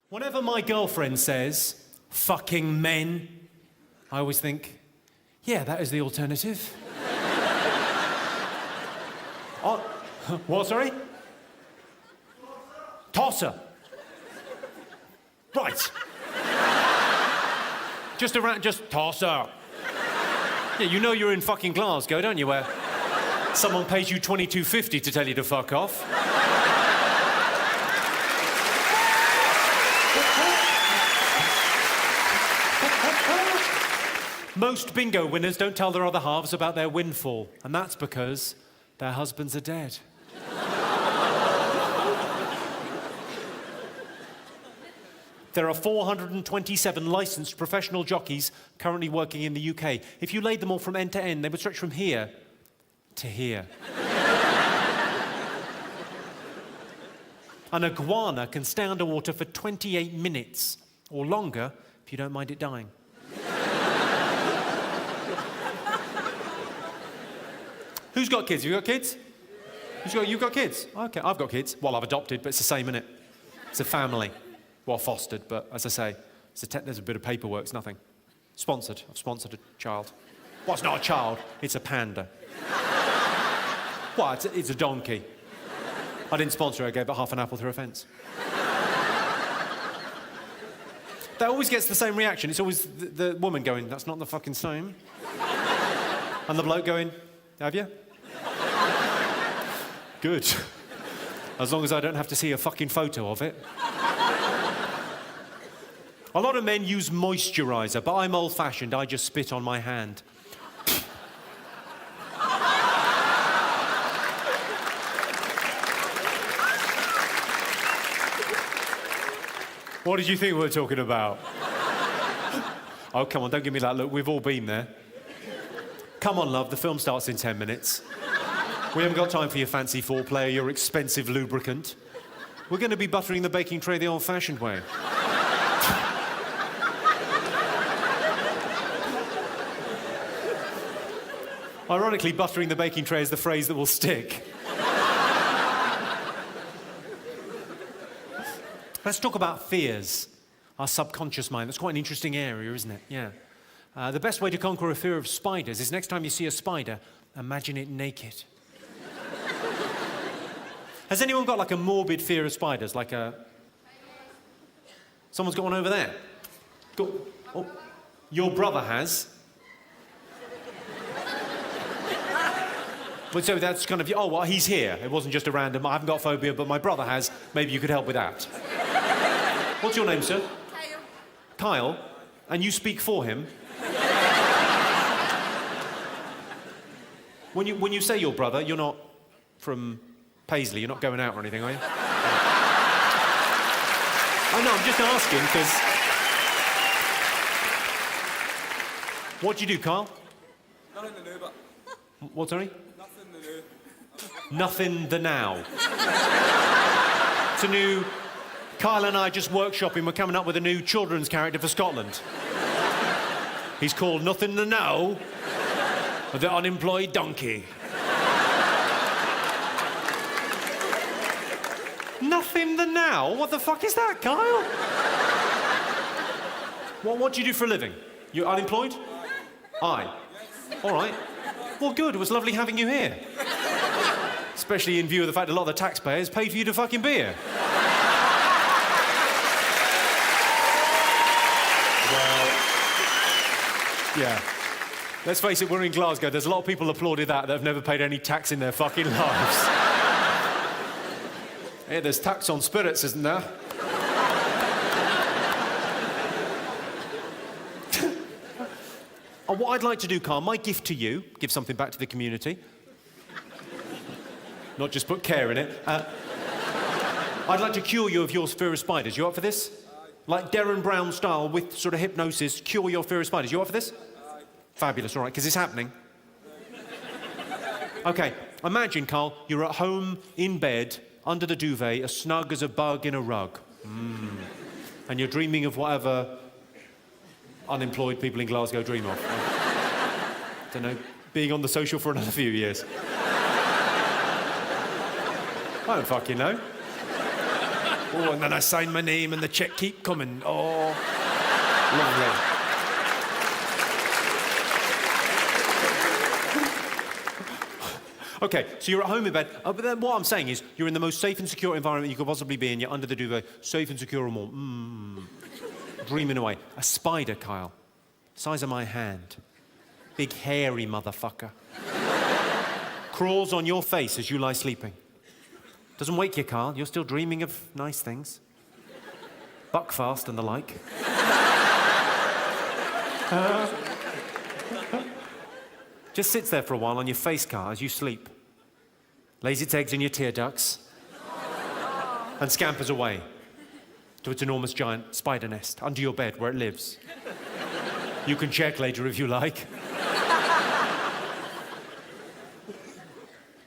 Whenever my girlfriend says, fucking men, I always think, yeah, that is the alternative. Oh, what, sorry? Tosser. Right. Just tosser. Yeah, you know you're in fucking Glasgow, don't you, where someone pays you $22.50 to tell you to fuck off. Most bingo winners don't tell their other halves about their windfall, and that's because their husbands are dead. There are 427 licensed professional jockeys currently working in the UK. If you laid them all from end to end, they would stretch from here to here. An iguana can stay underwater for 28 minutes, or longer, if you don't mind it dying. Who's got kids? You got kids? You've got kids? Okay, I've got kids. Well, I've adopted, but it's the same, innit? It's a family. Well, fostered, but as I say, there's a bit of paperwork, it's nothing. Sponsored. I've sponsored a child. Well, it's not a child, it's a panda. Well, it's a donkey. I didn't sponsor her, I gave it half an apple through a fence. That always gets the same reaction. It's always the woman going, that's not the fucking same. And the bloke going, have you? Good. As long as I don't have to see a fucking photo of it. A lot of men use moisturiser, but I'm old-fashioned. I just spit on my hand. What did you think we were talking about? Oh, come on, don't give me that look. We've all been there. Come on, love, the film starts in 10 minutes. We haven't got time for your fancy foreplay or your expensive lubricant. We're going to be buttering the baking tray the old-fashioned way. Ironically, buttering the baking tray is the phrase that will stick. Let's talk about fears, our subconscious mind. That's quite an interesting area, isn't it? Yeah. The best way to conquer a fear of spiders is next time you see a spider, imagine it naked. Has anyone got like a morbid fear of spiders? Like a... Someone's got one over there. Oh, your brother has. Well, so that's kind of... Oh, well, he's here. It wasn't just a random... I haven't got phobia, but my brother has. Maybe you could help with that. What's your name, sir? Kyle. Kyle? And you speak for him? When you say your brother, you're not from Paisley, you're not going out or anything, are you? Oh, no, I'm just asking, because... What do you do, Carl? Nothing to do, but... What, sorry? Nothing to do. Nothing the now. It's a new... Kyle and I are just workshopping, we're coming up with a new children's character for Scotland. He's called Nothing the Now, the unemployed donkey. Nothing the now? What the fuck is that, Kyle? What do you do for a living? You're unemployed? Aye. All right. Well, good. It was lovely having you here. Especially in view of the fact a lot of the taxpayers paid for you to fucking be here. Well, yeah. Let's face it, we're in Glasgow. There's a lot of people applauded that have never paid any tax in their fucking lives. Hey, there's tax on spirits, isn't there? What I'd like to do, Carl, my gift to you, give something back to the community. Not just put care in it. I'd like to cure you of your fear of spiders. You up for this? Like Darren Brown style, with sort of hypnosis, cure your fear of spiders. You up for this? Fabulous, all right, because it's happening. OK, imagine, Carl, you're at home, in bed, under the duvet, as snug as a bug in a rug. And you're dreaming of whatever unemployed people in Glasgow dream of. I don't know, being on the social for another few years. I don't fucking know. Oh, and then I sign my name and the check keep coming. Oh, lovely. Okay, so you're at home in bed, but then what I'm saying is you're in the most safe and secure environment you could possibly be in. You're under the duvet, safe and secure and warm. Dreaming away. A spider, Kyle, size of my hand. Big hairy motherfucker. Crawls on your face as you lie sleeping. Doesn't wake you, Carl. You're still dreaming of nice things. Buckfast and the like. Just sits there for a while on your face, Carl, as you sleep. Lays its eggs in your tear ducts. And scampers away to its enormous giant spider nest under your bed where it lives. You can check later if you like.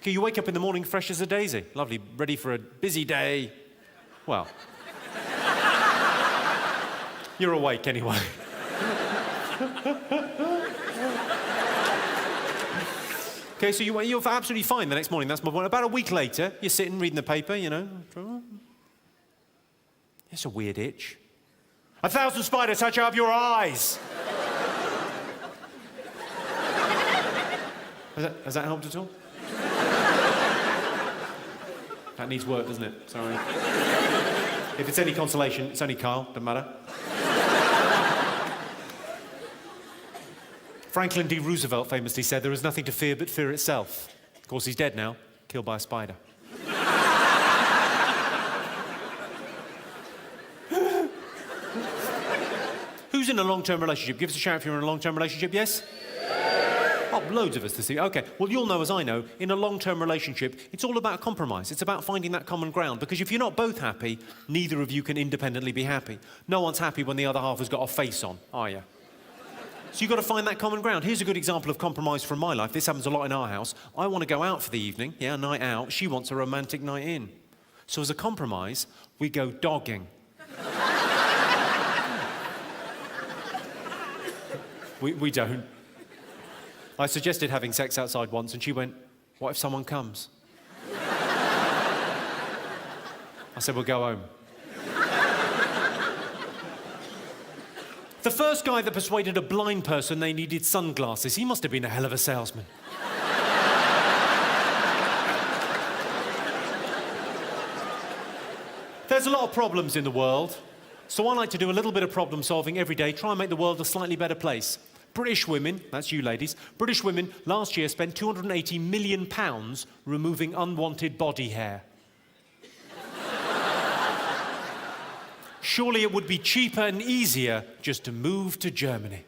Okay, you wake up in the morning fresh as a daisy. Lovely, ready for a busy day. Well, you're awake anyway. Okay, so you're absolutely fine the next morning. That's my point. About a week later, you're sitting reading the paper, you know. It's a weird itch. 1,000 spiders hatch out of your eyes. Has that helped at all? That needs work, doesn't it? Sorry. If it's any consolation, it's only Carl. Doesn't matter. Franklin D. Roosevelt famously said, "There is nothing to fear but fear itself." Of course, he's dead now, killed by a spider. Who's in a long-term relationship? Give us a shout if you're in a long-term relationship, yes? Oh, loads of us this year. Okay, well, you'll know as I know, in a long-term relationship, it's all about compromise. It's about finding that common ground, because if you're not both happy, neither of you can independently be happy. No one's happy when the other half has got a face on, are you? So you've got to find that common ground. Here's a good example of compromise from my life. This happens a lot in our house. I want to go out for the evening, yeah, night out. She wants a romantic night in. So as a compromise, we go dogging. We don't. I suggested having sex outside once, and she went, "What if someone comes?" I said, "We'll go home." The first guy that persuaded a blind person they needed sunglasses, he must have been a hell of a salesman. There's a lot of problems in the world, so I like to do a little bit of problem solving every day, try and make the world a slightly better place. British women, that's you ladies, British women last year spent £280 million removing unwanted body hair. Surely it would be cheaper and easier just to move to Germany.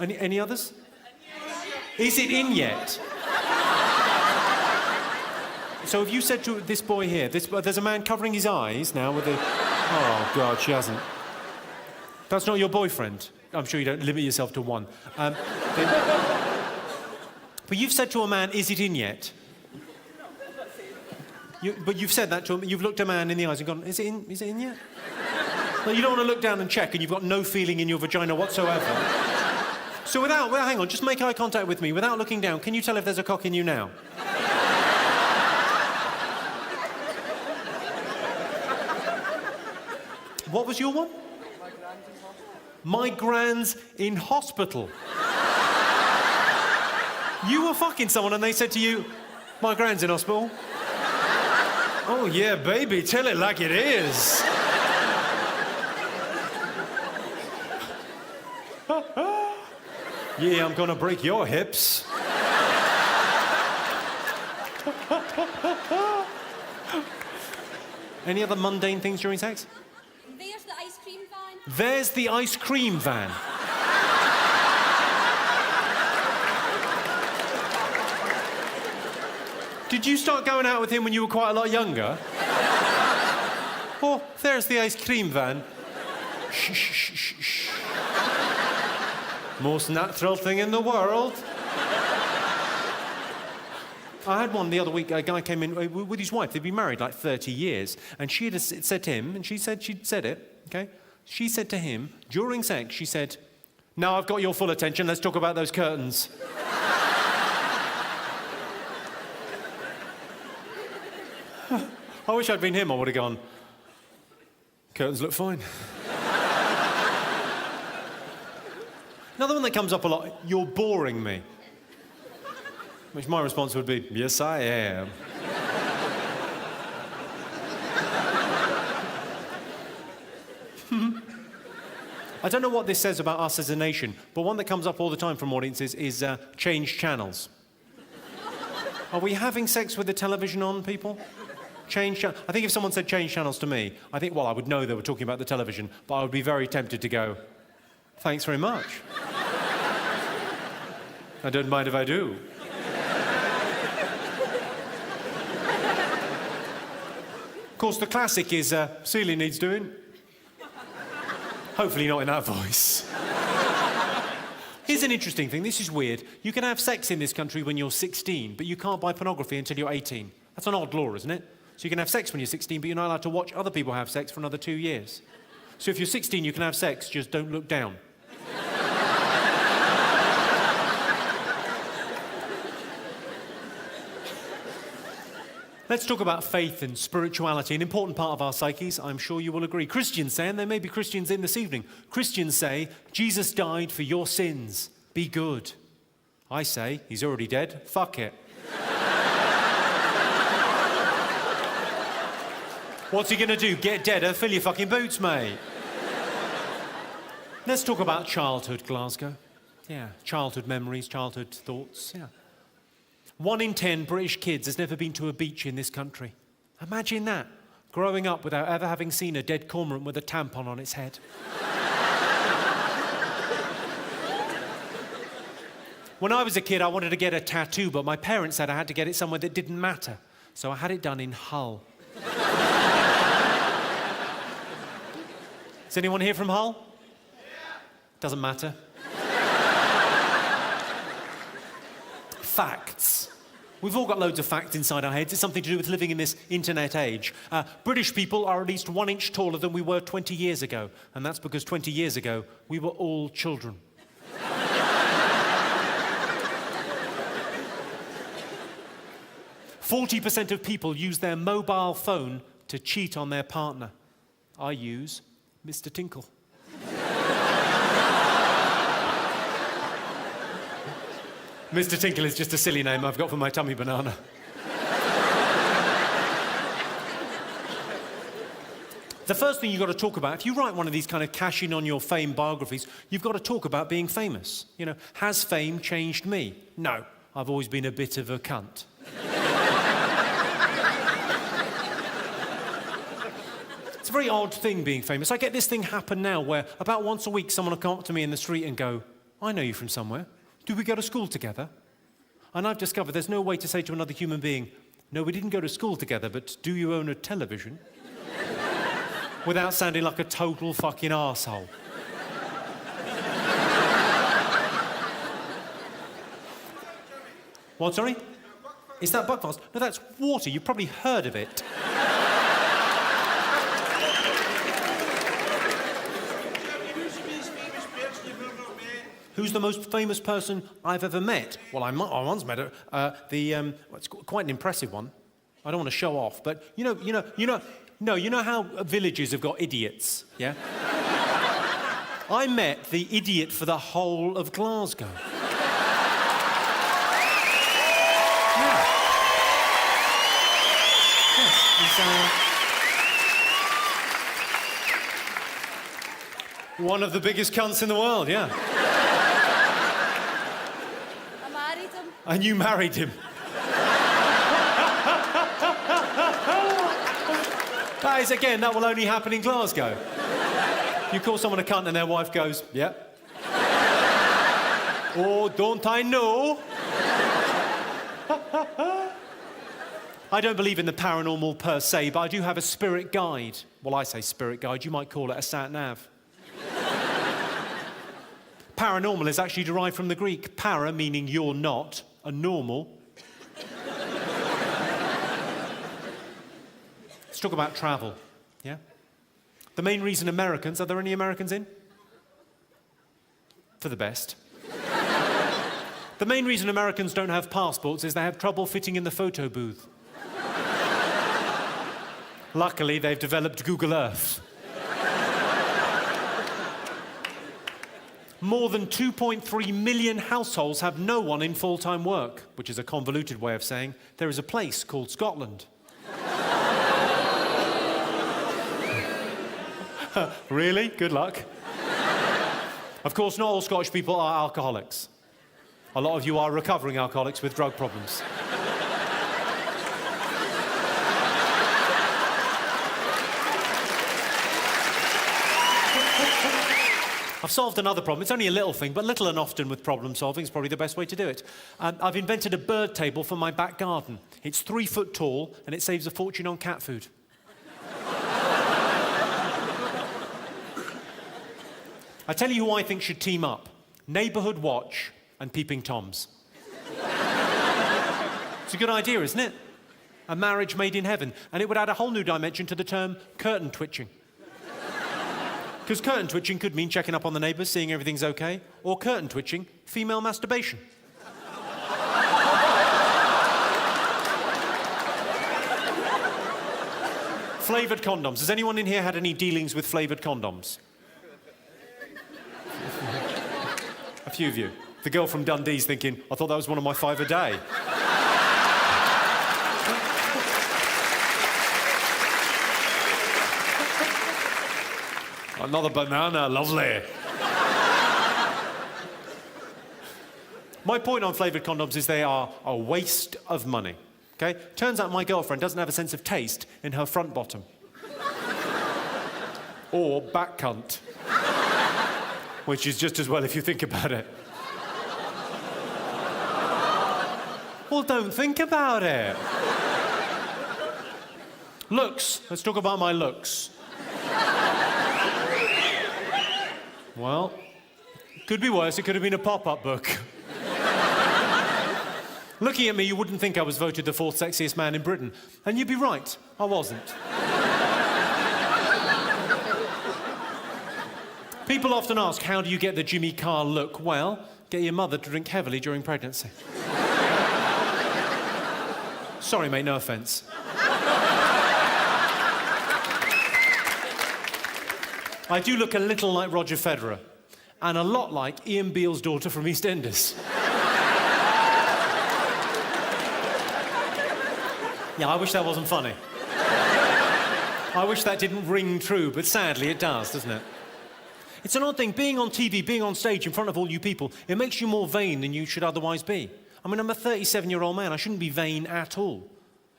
Any others? Is it in yet? So have you said to this boy here, there's a man covering his eyes now with a... Oh, God, she hasn't. That's not your boyfriend. I'm sure you don't limit yourself to one. But you've said to a man, "Is it in yet?" But you've said that to him, you've looked a man in the eyes and gone, Is it in yet? No, you don't want to look down and check and you've got no feeling in your vagina whatsoever. So hang on, just make eye contact with me. Without looking down, can you tell if there's a cock in you now? What was your one? My grand's in hospital. You were fucking someone and they said to you, "My grand's in hospital." Oh, yeah, baby, tell it like it is. Yeah, I'm gonna break your hips. Any other mundane things during sex? There's the ice cream van. There's the ice cream van. Did you start going out with him when you were quite a lot younger? Oh, there's the ice cream van. Shh, shh, shh, shh. Most natural thing in the world. I had one the other week. A guy came in with his wife. They'd been married like 30 years. And she had said to him, and she'd said it, okay? She said to him, during sex, she said, "Now I've got your full attention, let's talk about those curtains." I wish I'd been him. I would have gone, curtains look fine. Another one that comes up a lot, you're boring me. Which my response would be, yes, I am. I don't know what this says about us as a nation, but one that comes up all the time from audiences is change channels. Are we having sex with the television on, people? I think if someone said change channels to me, I think, well, I would know they were talking about the television, but I would be very tempted to go, thanks very much. I don't mind if I do. Of course, the classic is ceiling needs doing. Hopefully not in that voice. Here's an interesting thing. This is weird. You can have sex in this country when you're 16, but you can't buy pornography until you're 18. That's an odd law, isn't it? So you can have sex when you're 16, but you're not allowed to watch other people have sex for another 2 years. So if you're 16, you can have sex, just don't look down. Let's talk about faith and spirituality, an important part of our psyches. I'm sure you will agree. Christians say, and there may be Christians in this evening, Christians say, Jesus died for your sins. Be good. I say, he's already dead. Fuck it. What's he going to do? Get deader? Fill your fucking boots, mate. Let's talk about childhood, Glasgow. Yeah, childhood memories, childhood thoughts, yeah. 1 in 10 British kids has never been to a beach in this country. Imagine that, growing up without ever having seen a dead cormorant with a tampon on its head. When I was a kid, I wanted to get a tattoo, but my parents said I had to get it somewhere that didn't matter. So I had it done in Hull. Is anyone here from Hull? Doesn't matter. Facts. We've all got loads of facts inside our heads. It's something to do with living in this internet age. British people are at least 1 inch taller than we were 20 years ago. And that's because 20 years ago, we were all children. %40 of people use their mobile phone to cheat on their partner. I use Mr. Tinkle. Mr. Tinkle is just a silly name I've got for my tummy banana. The first thing you've got to talk about, if you write one of these kind of cash in on your fame biographies, you've got to talk about being famous. You know, has fame changed me? No, I've always been a bit of a cunt. It's a very odd thing being famous. I get this thing happen now where about once a week someone will come up to me in the street and go, I know you from somewhere. Did we go to school together? And I've discovered there's no way to say to another human being, no, we didn't go to school together, but do you own a television? Without sounding like a total fucking arsehole. What, sorry? Is that Buckfast? No, that's water. You've probably heard of it. Who's the most famous person I've ever met? Well, I once met her. It's quite an impressive one. I don't want to show off, but you know how villages have got idiots, yeah? I met the idiot for the whole of Glasgow. Yeah. Yes, he's one of the biggest cunts in the world, yeah. I married him. And you married him. That is, again, that will only happen in Glasgow. You call someone a cunt and their wife goes, yep. Oh, don't I know? I don't believe in the paranormal per se, but I do have a spirit guide. Well, I say spirit guide, you might call it a sat-nav. Paranormal is actually derived from the Greek. Para, meaning you're not, a normal. Let's talk about travel, yeah? The main reason Americans, are there any Americans in? For the best. The main reason Americans don't have passports is they have trouble fitting in the photo booth. Luckily, they've developed Google Earth. More than 2.3 million households have no one in full-time work, which is a convoluted way of saying there is a place called Scotland. Really? Good luck. Of course, not all Scottish people are alcoholics. A lot of you are recovering alcoholics with drug problems. I've solved another problem. It's only a little thing, but little and often with problem solving is probably the best way to do it. I've invented a bird table for my back garden. It's 3 foot tall and it saves a fortune on cat food. I tell you who I think should team up. Neighbourhood Watch and Peeping Toms. It's a good idea, isn't it? A marriage made in heaven. And it would add a whole new dimension to the term curtain twitching. Because curtain twitching could mean checking up on the neighbours, seeing everything's okay, or curtain twitching, female masturbation. Flavoured condoms. Has anyone in here had any dealings with flavoured condoms? A few of you. The girl from Dundee's thinking, I thought that was one of my 5 a day. Another banana, lovely. My point on flavoured condoms is they are a waste of money, okay? Turns out my girlfriend doesn't have a sense of taste in her front bottom. Or back cunt. Which is just as well if you think about it. Well, don't think about it. Looks. Let's talk about my looks. Well, could be worse. It could have been a pop-up book. Looking at me, you wouldn't think I was voted the 4th sexiest man in Britain. And you'd be right. I wasn't. People often ask, how do you get the Jimmy Carr look? Well, get your mother to drink heavily during pregnancy. Sorry, mate, no offence. I do look a little like Roger Federer, and a lot like Ian Beale's daughter from EastEnders. Yeah, I wish that wasn't funny. I wish that didn't ring true, but sadly it does, doesn't it? It's an odd thing, being on TV, being on stage in front of all you people, it makes you more vain than you should otherwise be. I mean, I'm a 37-year-old man, I shouldn't be vain at all.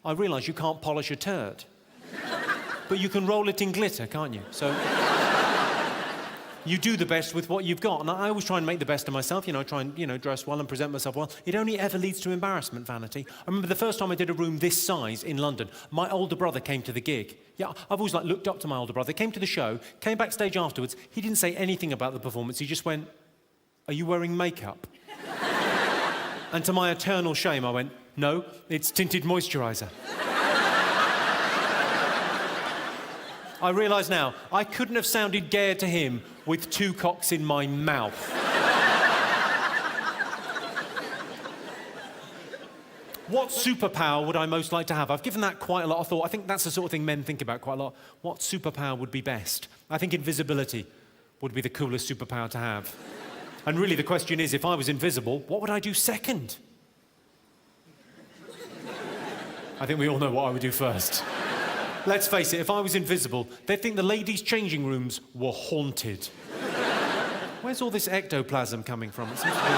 I realise you can't polish a turd. But you can roll it in glitter, can't you? So you do the best with what you've got. And I always try and make the best of myself, try and, dress well and present myself well. It only ever leads to embarrassment, vanity. I remember the first time I did a room this size in London, my older brother came to the gig. Yeah, I've always looked up to my older brother. He came to the show, came backstage afterwards. He didn't say anything about the performance. He just went, "Are you wearing makeup?" And to my eternal shame, I went, "No, it's tinted moisturiser." I realise now, I couldn't have sounded gayer to him with 2 cocks in my mouth. What superpower would I most like to have? I've given that quite a lot of thought. I think that's the sort of thing men think about quite a lot. What superpower would be best? I think invisibility would be the coolest superpower to have. And really the question is, if I was invisible, what would I do second? I think we all know what I would do first. Let's face it, if I was invisible, they'd think the ladies' changing rooms were haunted. Where's all this ectoplasm coming from? It seems to be...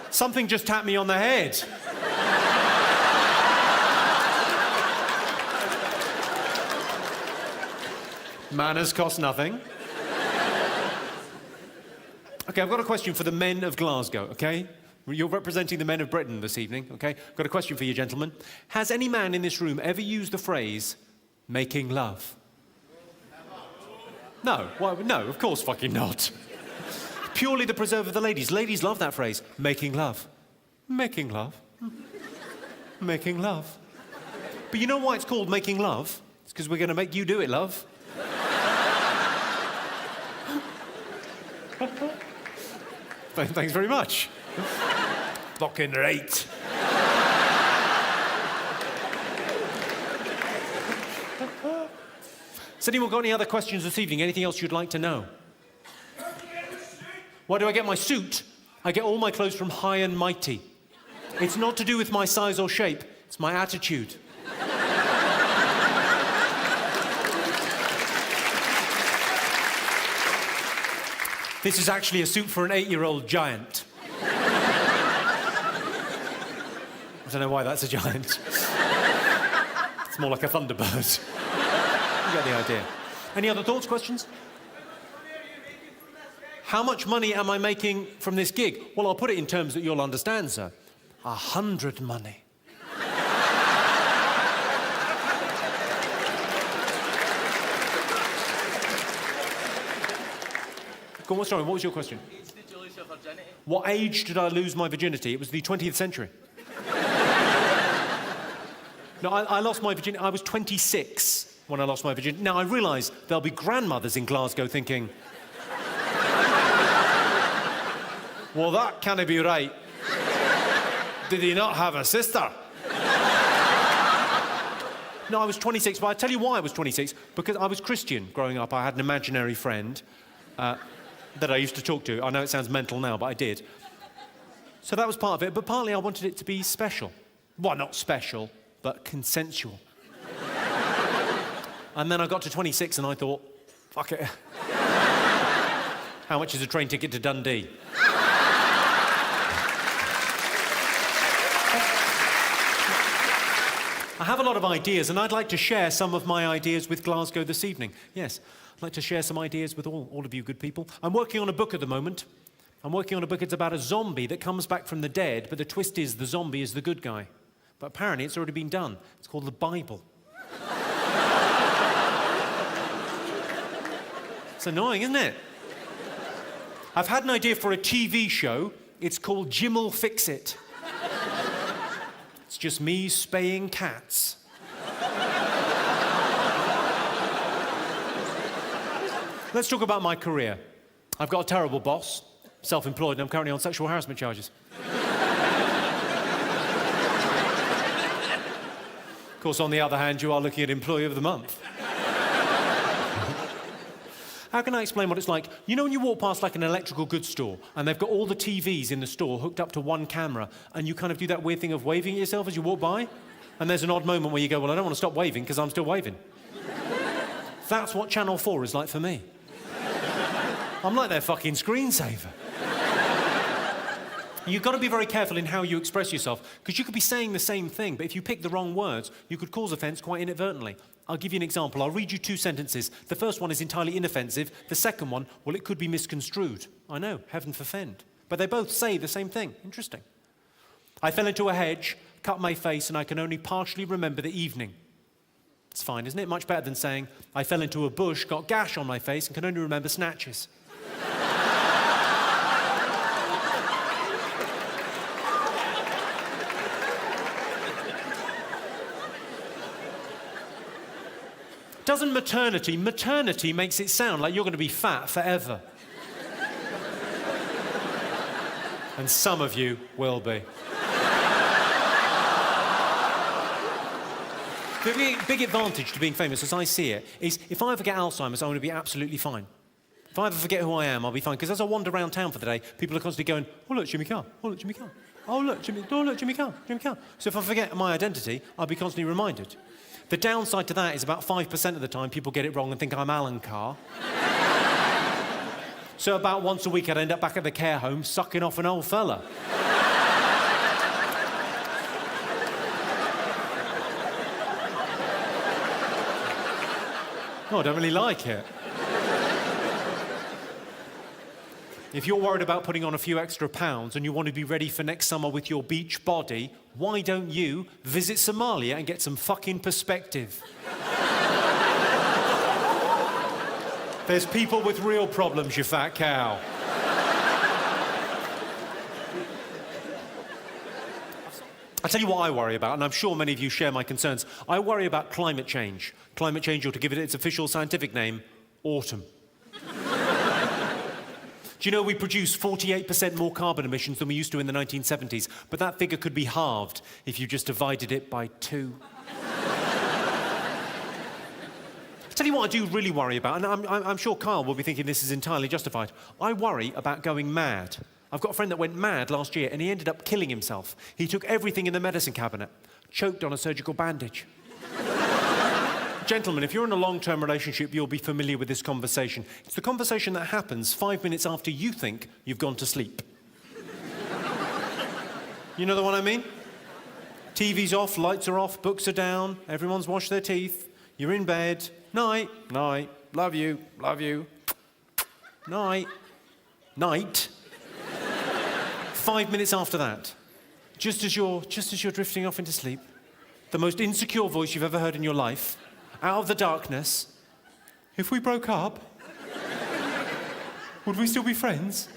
Something just tapped me on the head. Manners cost nothing. Okay, I've got a question for the men of Glasgow, okay? You're representing the men of Britain this evening, okay? I've got a question for you, gentlemen. Has any man in this room ever used the phrase, making love? No. Why? No, of course fucking not. Purely the preserve of the ladies. Ladies love that phrase, making love. Making love. Making love. But you know why it's called making love? It's because we're going to make you do it, love. Thanks very much. Fucking right. Has anyone got any other questions this evening? Anything else you'd like to know? Why do I get my suit? I get all my clothes from High and Mighty. It's not to do with my size or shape, it's my attitude. This is actually a suit for an 8-year-old giant. I don't know why that's a giant. It's more like a Thunderbird. You get the idea. Any other thoughts, questions? How much money am I making from this gig? Well, I'll put it in terms that you'll understand, sir. 100 money. Go on, sorry, what was your question? Age did you lose your virginity? What age did I lose my virginity? It was the 20th century. No, I lost my virginity. I was 26 when I lost my virginity. Now, I realise there'll be grandmothers in Glasgow thinking, well, that can't be right. Did he not have a sister? No, I was 26, but I tell you why I was 26. Because I was Christian growing up. I had an imaginary friend that I used to talk to. I know it sounds mental now, but I did. So that was part of it, but partly I wanted it to be special. Well, not special, but consensual. And then I got to 26 and I thought, fuck it. How much is a train ticket to Dundee? I have a lot of ideas, and I'd like to share some of my ideas with Glasgow this evening. Yes, I'd like to share some ideas with all of you good people. I'm working on a book at the moment. I'm working on a book, it's about a zombie that comes back from the dead, but the twist is the zombie is the good guy. But apparently it's already been done. It's called the Bible. It's annoying, isn't it? I've had an idea for a TV show. It's called Jim'll Fix It. It's just me spaying cats. Let's talk about my career. I've got a terrible boss, self-employed, and I'm currently on sexual harassment charges. Of course, on the other hand, you are looking at Employee of the Month. How can I explain what it's like? You know when you walk past like an electrical goods store and they've got all the TVs in the store hooked up to one camera and you kind of do that weird thing of waving at yourself as you walk by? And there's an odd moment where you go, well, I don't want to stop waving because I'm still waving. That's what Channel 4 is like for me. I'm like their fucking screensaver. You've got to be very careful in how you express yourself, because you could be saying the same thing, but if you pick the wrong words, you could cause offence quite inadvertently. I'll give you an example. I'll read you 2 sentences. The first one is entirely inoffensive. The second one, well, it could be misconstrued. I know, heaven forfend. But they both say the same thing. Interesting. I fell into a hedge, cut my face, and I can only partially remember the evening. It's fine, isn't it? Much better than saying, I fell into a bush, got gash on my face, and can only remember snatches. Doesn't maternity makes it sound like you're going to be fat forever. And some of you will be. The big advantage to being famous, as I see it, is if I ever get Alzheimer's, I'm going to be absolutely fine. If I ever forget who I am, I'll be fine. Because as I wander around town for the day, people are constantly going, oh, look, Jimmy Carr. Oh, look, Jimmy Carr. Oh, look, Jimmy Carr. Jimmy Carr. So if I forget my identity, I'll be constantly reminded. The downside to that is about 5% of the time people get it wrong and think I'm Alan Carr. So about once a week I'd end up back at the care home sucking off an old fella. Oh, I don't really like it. If you're worried about putting on a few extra pounds and you want to be ready for next summer with your beach body, why don't you visit Somalia and get some fucking perspective? There's people with real problems, you fat cow. I'll tell you what I worry about, and I'm sure many of you share my concerns. I worry about climate change. Climate change, or to give it its official scientific name, autumn. Do you know we produce 48% more carbon emissions than we used to in the 1970s, but that figure could be halved if you just divided it by 2. Tell you what I do really worry about, and I'm sure Carl will be thinking this is entirely justified. I worry about going mad. I've got a friend that went mad last year and he ended up killing himself. He took everything in the medicine cabinet, choked on a surgical bandage. Gentlemen, if you're in a long-term relationship, you'll be familiar with this conversation. It's the conversation that happens 5 minutes after you think you've gone to sleep. You know the one I mean? TV's off, lights are off, books are down, everyone's washed their teeth, you're in bed, night, night, love you, night, night. 5 minutes after that, just as you're drifting off into sleep, the most insecure voice you've ever heard in your life, out of the darkness, if we broke up, would we still be friends?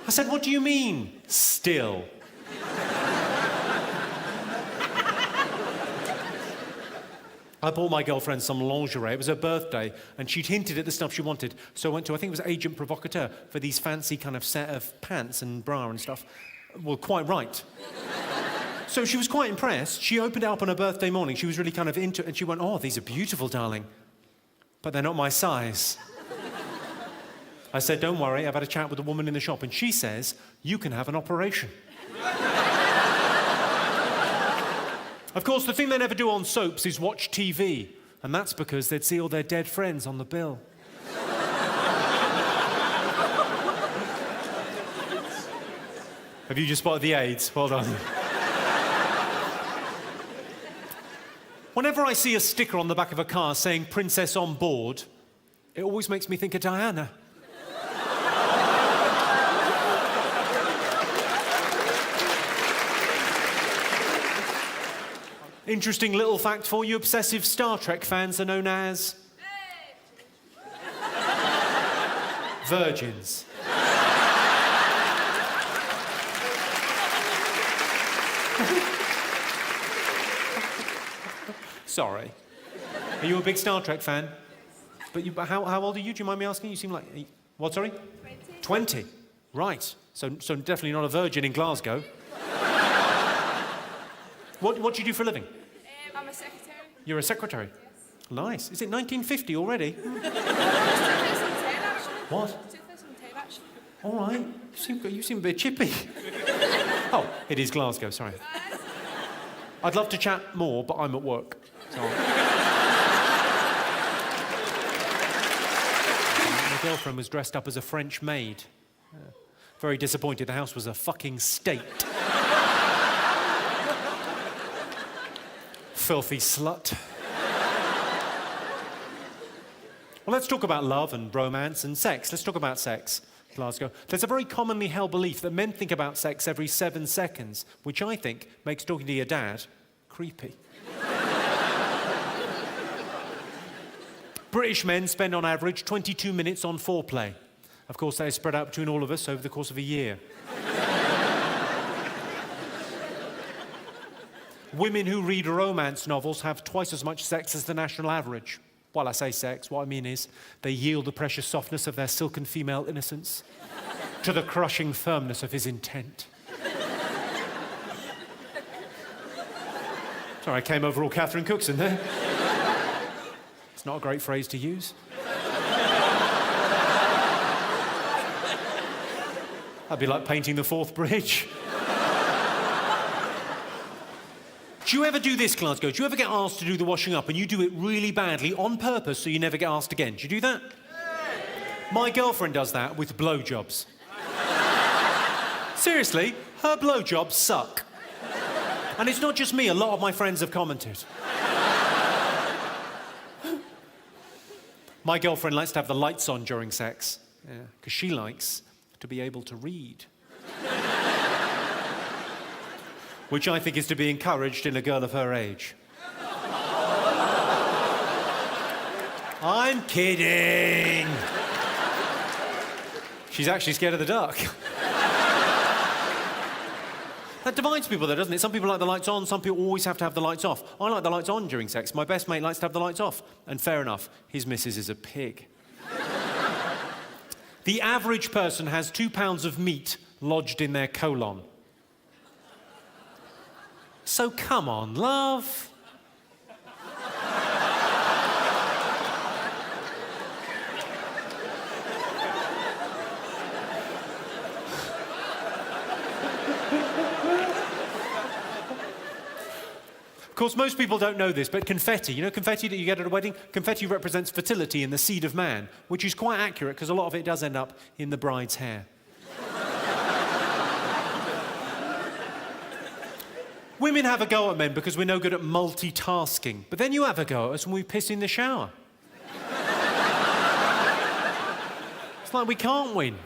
I said, what do you mean, still? I bought my girlfriend some lingerie. It was her birthday, and she'd hinted at the stuff she wanted. So I went to, I think it was Agent Provocateur, for these fancy kind of set of pants and bra and stuff. Well, quite right. So she was quite impressed. She opened it up on her birthday morning. She was really kind of into it, and she went, oh, these are beautiful, darling. But they're not my size. I said, don't worry, I've had a chat with a woman in the shop, and she says, you can have an operation. Of course, the thing they never do on soaps is watch TV, and that's because they'd see all their dead friends on the bill. Have you just spotted the AIDS? Well done. Whenever I see a sticker on the back of a car saying Princess on Board, it always makes me think of Diana. Interesting little fact for you, obsessive Star Trek fans are known as... virgins. Sorry. Are you a big Star Trek fan? But how old are you? Do you mind me asking? You seem like... What, sorry? 20. 20. Right. So definitely not a virgin in Glasgow. What do you do for a living? I'm a secretary. You're a secretary? Yes. Nice. Is it 1950 already? 2010, actually. What? 2010, actually. All right. You seem a bit chippy. Oh, it is Glasgow, sorry. I'd love to chat more, but I'm at work. So my girlfriend was dressed up as a French maid. Very disappointed. The house was a fucking state. Filthy slut. Well, let's talk about love and romance and sex. Let's talk about sex, Glasgow. There's a very commonly held belief that men think about sex every 7 seconds, which I think makes talking to your dad creepy. British men spend on average 22 minutes on foreplay. Of course, they are spread out between all of us over the course of a year. Women who read romance novels have twice as much sex as the national average. While I say sex, what I mean is they yield the precious softness of their silken female innocence to the crushing firmness of his intent. Sorry, I came over all Catherine Cookson there. It's not a great phrase to use. That'd be like painting the Forth Bridge. Do you ever do this, Glasgow? Do you ever get asked to do the washing up and you do it really badly on purpose so you never get asked again? Do you do that? My girlfriend does that with blowjobs. Seriously, her blowjobs suck. And it's not just me, a lot of my friends have commented. My girlfriend likes to have the lights on during sex, because she likes to be able to read. Which I think is to be encouraged in a girl of her age. I'm kidding. She's actually scared of the dark. That divides people though, doesn't it? Some people like the lights on, some people always have to have the lights off. I like the lights on during sex. My best mate likes to have the lights off. And fair enough, his missus is a pig. The average person has 2 pounds of meat lodged in their colon. So come on, love. course, most people don't know this, but confetti, you know confetti that you get at a wedding? Confetti represents fertility and the seed of man, which is quite accurate because a lot of it does end up in the bride's hair. Women have a go at men because we're no good at multitasking, but then you have a go at us when we piss in the shower. It's like we can't win.